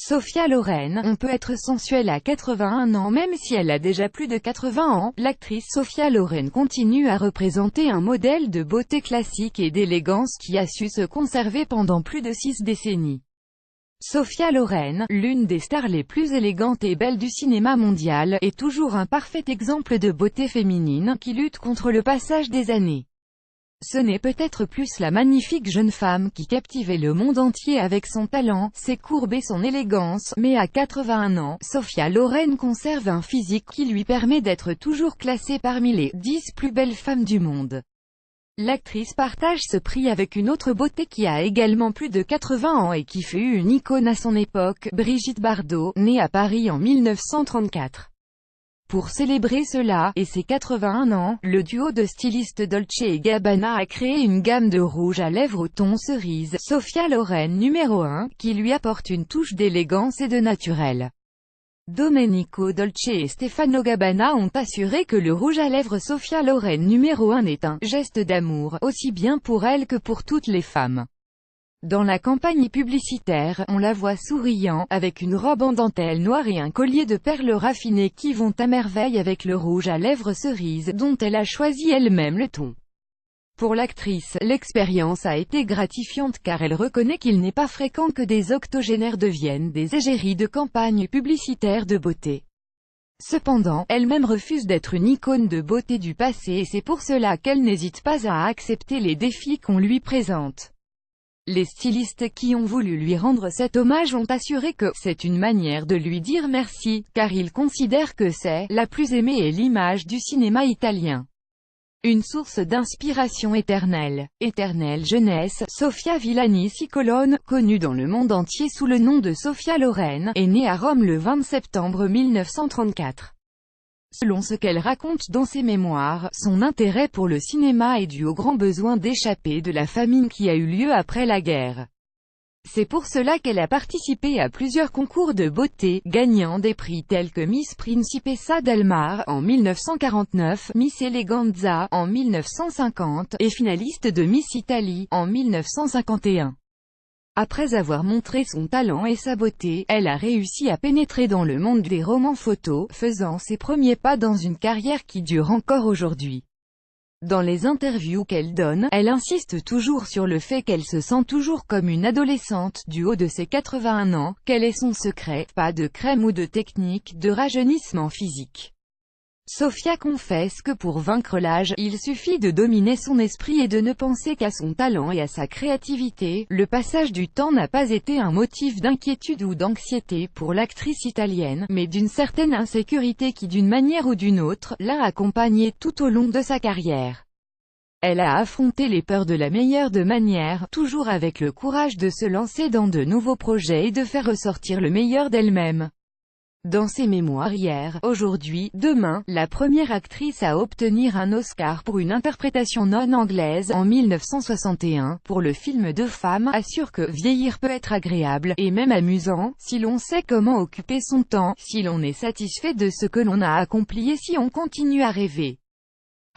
Sophia Loren, on peut être sensuelle à 81 ans même si elle a déjà plus de 80 ans. L'actrice Sophia Loren continue à représenter un modèle de beauté classique et d'élégance qui a su se conserver pendant plus de 6 décennies. Sophia Loren, l'une des stars les plus élégantes et belles du cinéma mondial, est toujours un parfait exemple de beauté féminine qui lutte contre le passage des années. Ce n'est peut-être plus la magnifique jeune femme qui captivait le monde entier avec son talent, ses courbes et son élégance, mais à 81 ans, Sophia Loren conserve un physique qui lui permet d'être toujours classée parmi les 10 plus belles femmes du monde. L'actrice partage ce prix avec une autre beauté qui a également plus de 80 ans et qui fut une icône à son époque, Brigitte Bardot, née à Paris en 1934. Pour célébrer cela, et ses 81 ans, le duo de stylistes Dolce & Gabbana a créé une gamme de rouge à lèvres au ton cerise, Sophia Loren numéro 1, qui lui apporte une touche d'élégance et de naturel. Domenico Dolce et Stefano Gabbana ont assuré que le rouge à lèvres Sophia Loren numéro 1 est un « geste d'amour », aussi bien pour elle que pour toutes les femmes. Dans la campagne publicitaire, on la voit souriant, avec une robe en dentelle noire et un collier de perles raffinées qui vont à merveille avec le rouge à lèvres cerise, dont elle a choisi elle-même le ton. Pour l'actrice, l'expérience a été gratifiante car elle reconnaît qu'il n'est pas fréquent que des octogénaires deviennent des égéries de campagnes publicitaires de beauté. Cependant, elle-même refuse d'être une icône de beauté du passé et c'est pour cela qu'elle n'hésite pas à accepter les défis qu'on lui présente. Les stylistes qui ont voulu lui rendre cet hommage ont assuré que c'est une manière de lui dire merci, car ils considèrent que c'est la plus aimée et l'image du cinéma italien. Une source d'inspiration éternelle. Éternelle jeunesse, Sofia Villani Cicolone, connue dans le monde entier sous le nom de Sophia Loren, est née à Rome le 20 septembre 1934. Selon ce qu'elle raconte dans ses mémoires, son intérêt pour le cinéma est dû au grand besoin d'échapper de la famine qui a eu lieu après la guerre. C'est pour cela qu'elle a participé à plusieurs concours de beauté, gagnant des prix tels que Miss Principessa del Mar en 1949, Miss Eleganza en 1950 et finaliste de Miss Italie en 1951. Après avoir montré son talent et sa beauté, elle a réussi à pénétrer dans le monde des romans photos, faisant ses premiers pas dans une carrière qui dure encore aujourd'hui. Dans les interviews qu'elle donne, elle insiste toujours sur le fait qu'elle se sent toujours comme une adolescente du haut de ses 81 ans. Quel est son secret? Pas de crème ou de technique de rajeunissement physique. Sophia confesse que pour vaincre l'âge, il suffit de dominer son esprit et de ne penser qu'à son talent et à sa créativité. Le passage du temps n'a pas été un motif d'inquiétude ou d'anxiété pour l'actrice italienne, mais d'une certaine insécurité qui d'une manière ou d'une autre, l'a accompagnée tout au long de sa carrière. Elle a affronté les peurs de la meilleure de manières, toujours avec le courage de se lancer dans de nouveaux projets et de faire ressortir le meilleur d'elle-même. Dans ses mémoires hier, aujourd'hui, demain, la première actrice à obtenir un Oscar pour une interprétation non anglaise en 1961, pour le film Deux femmes, assure que vieillir peut être agréable, et même amusant, si l'on sait comment occuper son temps, si l'on est satisfait de ce que l'on a accompli et si on continue à rêver.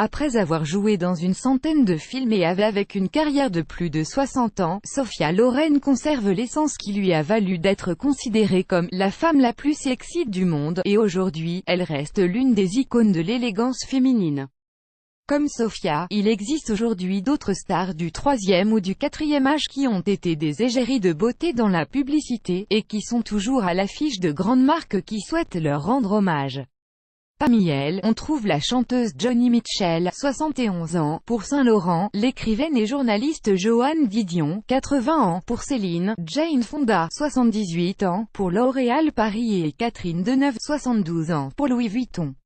Après avoir joué dans une centaine de films et avec une carrière de plus de 60 ans, Sophia Loren conserve l'essence qui lui a valu d'être considérée comme la femme la plus sexy du monde, et aujourd'hui, elle reste l'une des icônes de l'élégance féminine. Comme Sophia, il existe aujourd'hui d'autres stars du 3e ou du 4e âge qui ont été des égéries de beauté dans la publicité, et qui sont toujours à l'affiche de grandes marques qui souhaitent leur rendre hommage. Parmi elles, on trouve la chanteuse Joni Mitchell, 71 ans, pour Saint Laurent, l'écrivaine et journaliste Joan Didion, 80 ans, pour Céline, Jane Fonda, 78 ans, pour L'Oréal Paris et Catherine Deneuve, 72 ans, pour Louis Vuitton.